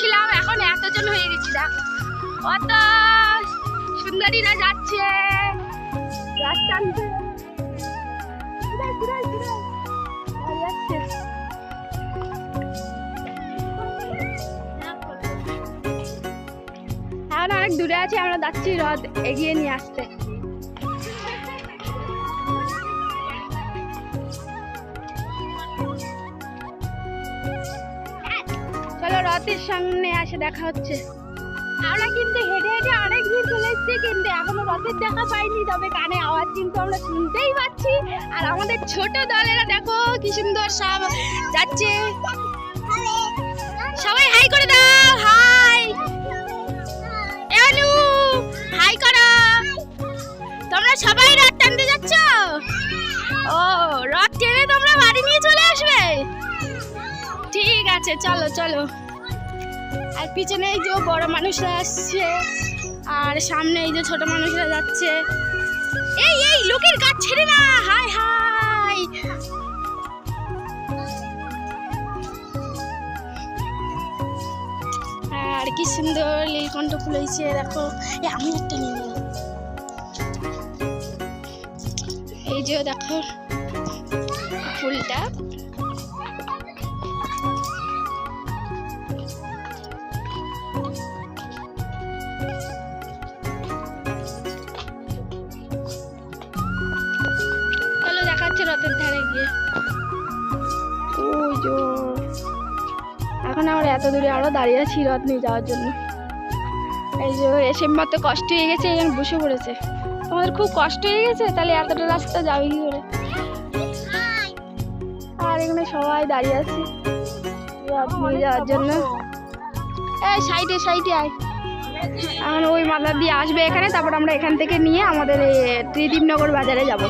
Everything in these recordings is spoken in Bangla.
ছিলাম, এখন এতজন হয়ে গেছি। দেখ কত সুন্দরীরা যাচ্ছে এখন অনেক দূরে আছে, আমরা যাচ্ছি হ্রদ এগিয়ে নিয়ে আসতে। চলো হ্রদের সামনে আসে দেখা হচ্ছে। আমরা কিন্তু হেঁটে হেঁটে অনেক দূর চলে এসেছি, কিন্তু এখনো হ্রদের দেখা পাইনি, তবে কানে আওয়াজ কিন্তু আমরা শুনতেই পাচ্ছি। আর আমাদের ছোট দলেরা দেখো কি সুন্দর সব যাচ্ছে। সবাই হাই করে দাও, হাই এনু, হাই করো। তোমরা সবাই রথ টানতে যাচ্ছ? ও, রথ টেনে তোমরা বাড়ি নিয়ে চলে আসবে? ঠিক আছে, চলো চলো। আর পিছনে এই যে বড় মানুষরা আসছে, আর সামনে এই যে ছোট মানুষরা যাচ্ছে। এই এই লোকের গাছ ছেড়ে না, হাই হাই। আর কি সুন্দর নীলকণ্ঠ ফুল হয়েছে দেখো। আমি একটা নিয়ে নিলাম। এই যে দেখো ফুলটা। চলো দেখাচ্ছে রথের ধারে গিয়ে। ওই যে এখন আমরা এত দূরে আরো দাঁড়িয়ে আছি রথ নিয়ে যাওয়ার জন্য। এই যে এসে মতো কষ্ট হয়ে গেছে, এখানে বসে পড়েছে। তোমাদের খুব কষ্ট হয়ে গেছে, তাহলে এতটা রাস্তা যাবে কি করে? আর এখানে সবাই দাঁড়িয়ে আছি রথ নিয়ে যাওয়ার জন্য। এই সাইডে সাইডে আয়। এখন ওই মাথা দিয়ে আসবে এখানে, তারপর আমরা এখান থেকে নিয়ে আমাদের এই ত্রিদীপনগর বাজারে যাব।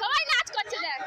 সবাই নাচ করছে দেখ।